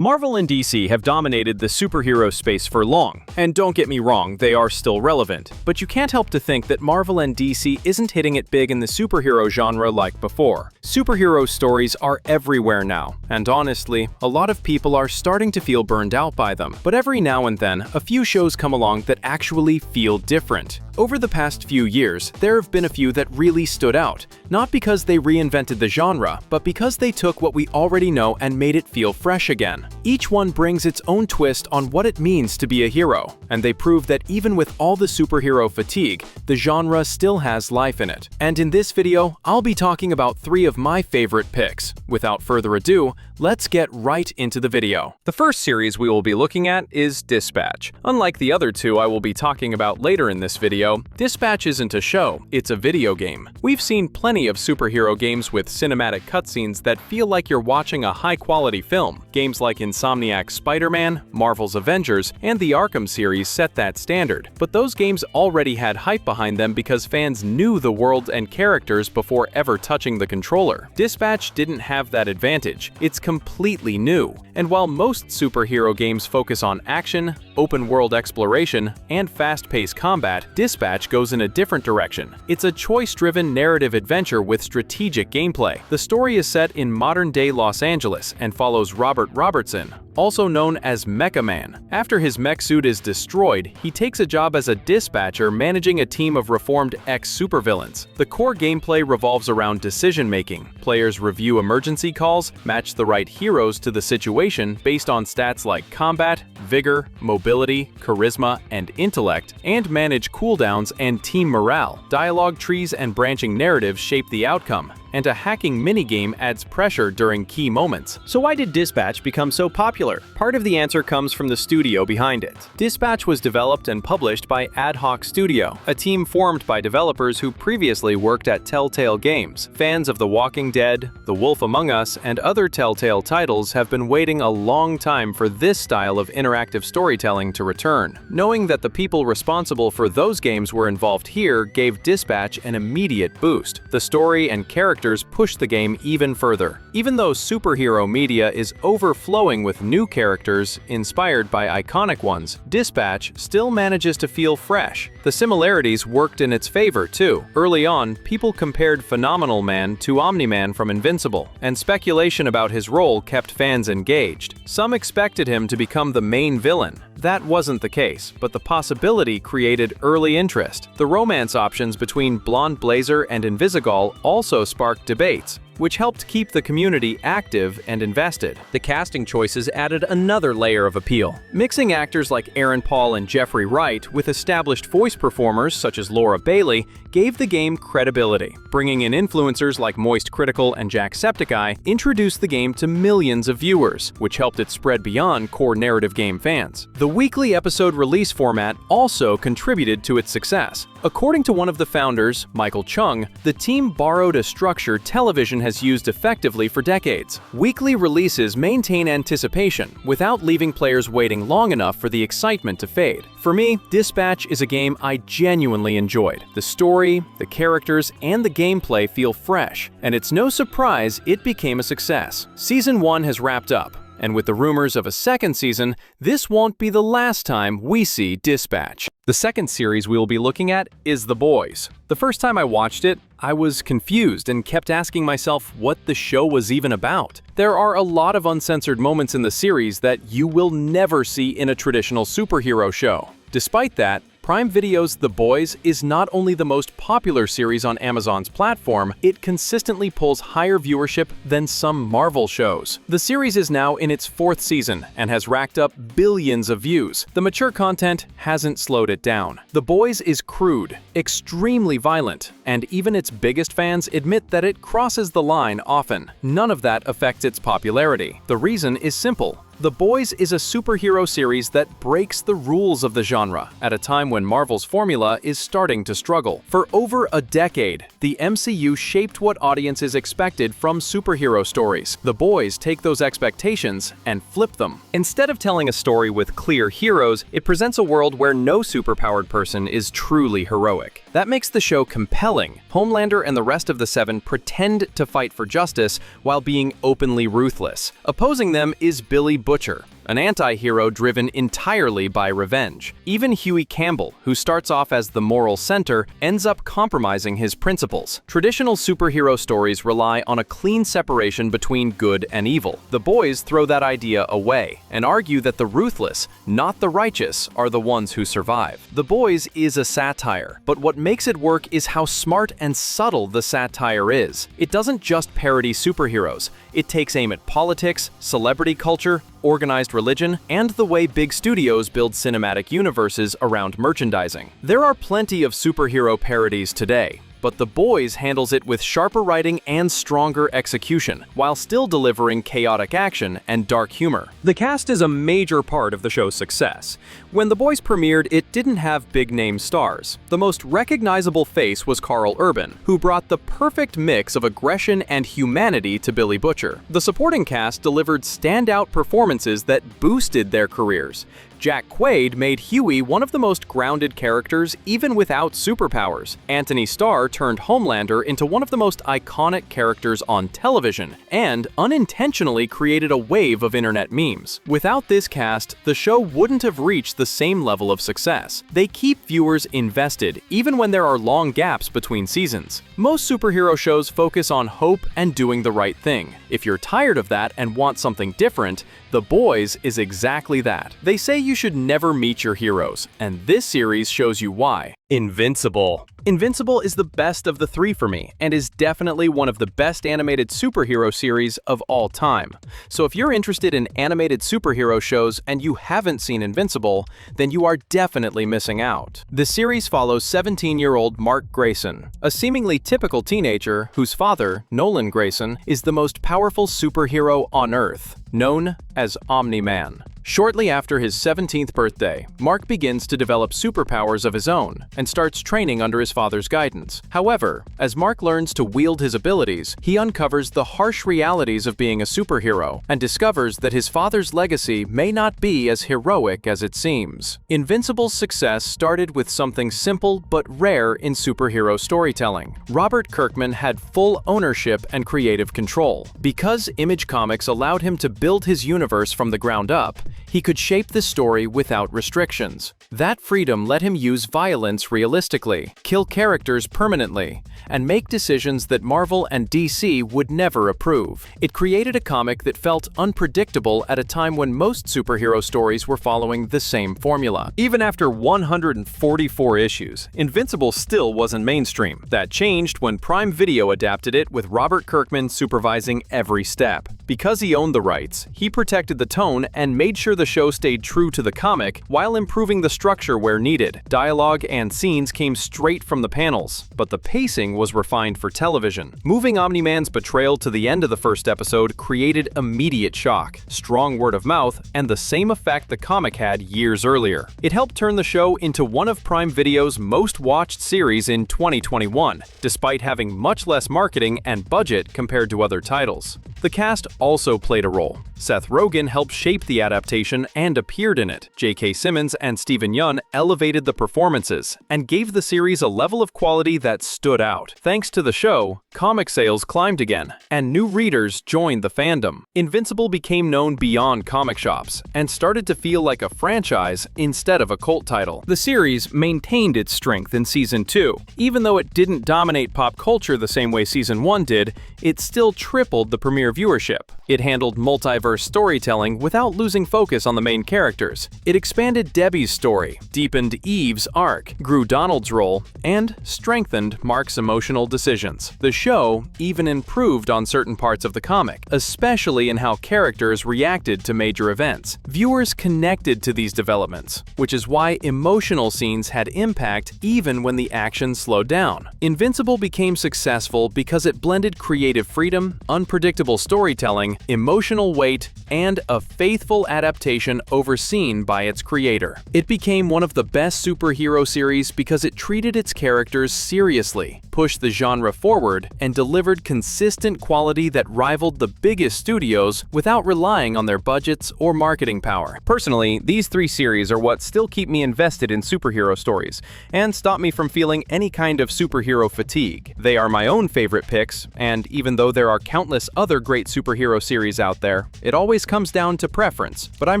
Marvel and DC have dominated the superhero space for long, and don't get me wrong, they are still relevant. But you can't help to think that Marvel and DC isn't hitting it big in the superhero genre like before. Superhero stories are everywhere now, and honestly, a lot of people are starting to feel burned out by them. But every now and then, a few shows come along that actually feel different. Over the past few years, there have been a few that really stood out, not because they reinvented the genre, but because they took what we already know and made it feel fresh again. Each one brings its own twist on what it means to be a hero, and they prove that even with all the superhero fatigue, the genre still has life in it. And in this video, I'll be talking about 3 of my favorite picks. Without further ado, let's get right into the video. The first series we will be looking at is Dispatch. Unlike the other 2 I will be talking about later in this video, Dispatch isn't a show, it's a video game. We've seen plenty of superhero games with cinematic cutscenes that feel like you're watching a high-quality film. Games like Insomniac's Spider-Man, Marvel's Avengers, and the Arkham series set that standard. But those games already had hype behind them because fans knew the world and characters before ever touching the controller. Dispatch didn't have that advantage. It's completely new. And while most superhero games focus on action, open-world exploration, and fast-paced combat, Dispatch goes in a different direction. It's a choice-driven narrative adventure with strategic gameplay. The story is set in modern-day Los Angeles and follows Robert Robertson, also known as Mecha Man. After his mech suit is destroyed, he takes a job as a dispatcher managing a team of reformed ex-supervillains. The core gameplay revolves around decision-making. Players review emergency calls, match the right heroes to the situation based on stats like combat, vigor, mobility, charisma, and intellect, and manage cooldowns and team morale. Dialogue trees and branching narratives shape the outcome, and a hacking minigame adds pressure during key moments. So why did Dispatch become so popular? Part of the answer comes from the studio behind it. Dispatch was developed and published by Ad Hoc Studio, a team formed by developers who previously worked at Telltale Games. Fans of The Walking Dead, The Wolf Among Us, and other Telltale titles have been waiting a long time for this style of interactive storytelling to return. Knowing that the people responsible for those games were involved here gave Dispatch an immediate boost. The story and characters push the game even further. Even though superhero media is overflowing with new characters inspired by iconic ones, Dispatch still manages to feel fresh. The similarities worked in its favor too. Early on, people compared Phenomenal Man to Omni-Man from Invincible, and speculation about his role kept fans engaged. Some expected him to become the main villain. That wasn't the case, but the possibility created early interest. The romance options between Blonde Blazer and Invisigal also sparked debates, which helped keep the community active and invested. The casting choices added another layer of appeal. Mixing actors like Aaron Paul and Jeffrey Wright with established voice performers such as Laura Bailey gave the game credibility. Bringing in influencers like Moist Critical and Jacksepticeye introduced the game to millions of viewers, which helped it spread beyond core narrative game fans. The weekly episode release format also contributed to its success. According to one of the founders, Michael Chung, the team borrowed a structure television has used effectively for decades. Weekly releases maintain anticipation without leaving players waiting long enough for the excitement to fade. For me, Dispatch is a game I genuinely enjoyed. The story, the characters, and the gameplay feel fresh, and it's no surprise it became a success. Season 1 has wrapped up, and with the rumors of a second season, this won't be the last time we see Dispatch. The second series we will be looking at is The Boys. The first time I watched it, I was confused and kept asking myself what the show was even about. There are a lot of uncensored moments in the series that you will never see in a traditional superhero show. Despite that, Prime Video's The Boys is not only the most popular series on Amazon's platform, it consistently pulls higher viewership than some Marvel shows. The series is now in its 4th season and has racked up billions of views. The mature content hasn't slowed it down. The Boys is crude, extremely violent, and even its biggest fans admit that it crosses the line often. None of that affects its popularity. The reason is simple. The Boys is a superhero series that breaks the rules of the genre at a time when Marvel's formula is starting to struggle. For over a decade, the MCU shaped what audiences expected from superhero stories. The Boys take those expectations and flip them. Instead of telling a story with clear heroes, it presents a world where no superpowered person is truly heroic. That makes the show compelling telling. Homelander and the rest of the Seven pretend to fight for justice while being openly ruthless. Opposing them is Billy Butcher, an anti-hero driven entirely by revenge. Even Huey Campbell, who starts off as the moral center, ends up compromising his principles. Traditional superhero stories rely on a clean separation between good and evil. The boys throw that idea away and argue that the ruthless, not the righteous, are the ones who survive. The Boys is a satire, but what makes it work is how smart and subtle the satire is. It doesn't just parody superheroes. It takes aim at politics, celebrity culture, organized religion, and the way big studios build cinematic universes around merchandising. There are plenty of superhero parodies today, but The Boys handles it with sharper writing and stronger execution, while still delivering chaotic action and dark humor. The cast is a major part of the show's success. When The Boys premiered, it didn't have big-name stars. The most recognizable face was Karl Urban, who brought the perfect mix of aggression and humanity to Billy Butcher. The supporting cast delivered standout performances that boosted their careers. Jack Quaid made Huey one of the most grounded characters even without superpowers. Anthony Starr turned Homelander into one of the most iconic characters on television, and unintentionally created a wave of internet memes. Without this cast, the show wouldn't have reached the same level of success. They keep viewers invested even when there are long gaps between seasons. Most superhero shows focus on hope and doing the right thing. If you're tired of that and want something different, The Boys is exactly that. They say you should never meet your heroes, and this series shows you why. Invincible. Invincible is the best of the three for me, and is definitely one of the best animated superhero series of all time. So if you're interested in animated superhero shows and you haven't seen Invincible, then you are definitely missing out. The series follows 17-year-old Mark Grayson, a seemingly typical teenager whose father, Nolan Grayson, is the most powerful superhero on Earth, known as Omni-Man. Shortly after his 17th birthday, Mark begins to develop superpowers of his own and starts training under his father's guidance. However, as Mark learns to wield his abilities, he uncovers the harsh realities of being a superhero and discovers that his father's legacy may not be as heroic as it seems. Invincible's success started with something simple but rare in superhero storytelling. Robert Kirkman had full ownership and creative control. Because Image Comics allowed him to build his universe from the ground up, he could shape the story without restrictions. That freedom let him use violence realistically, kill characters permanently, and make decisions that Marvel and DC would never approve. It created a comic that felt unpredictable at a time when most superhero stories were following the same formula. Even after 144 issues, Invincible still wasn't mainstream. That changed when Prime Video adapted it with Robert Kirkman supervising every step. Because he owned the rights, he protected the tone and made sure the show stayed true to the comic while improving the structure where needed. Dialogue and scenes came straight from the panels, but the pacing was refined for television. Moving Omni-Man's betrayal to the end of the first episode created immediate shock, strong word of mouth, and the same effect the comic had years earlier. It helped turn the show into one of Prime Video's most watched series in 2021, despite having much less marketing and budget compared to other titles. The cast also played a role. Seth Rogen helped shape the adaptation and appeared in it. J.K. Simmons and Steven Yeun elevated the performances and gave the series a level of quality that stood out. Thanks to the show, comic sales climbed again, and new readers joined the fandom. Invincible became known beyond comic shops and started to feel like a franchise instead of a cult title. The series maintained its strength in Season 2. Even though it didn't dominate pop culture the same way Season 1 did, it still tripled the premiere viewership. It handled multiverse storytelling without losing focus on the main characters. It expanded Debbie's story, deepened Eve's arc, grew Donald's role, and strengthened Mark's emotional decisions. The show even improved on certain parts of the comic, especially in how characters reacted to major events. Viewers connected to these developments, which is why emotional scenes had impact even when the action slowed down. Invincible became successful because it blended creative freedom, unpredictable storytelling, emotional weight, and a faithful adaptation adaptation overseen by its creator. It became one of the best superhero series because it treated its characters seriously, pushed the genre forward, and delivered consistent quality that rivaled the biggest studios without relying on their budgets or marketing power. Personally, these three series are what still keep me invested in superhero stories and stop me from feeling any kind of superhero fatigue. They are my own favorite picks, and even though there are countless other great superhero series out there, it always comes down to preference. But I'm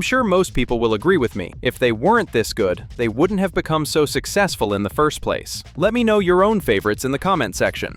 sure most people will agree with me. If they weren't this good, they wouldn't have become so successful in the first place. Let me know your own favorites in the comment section.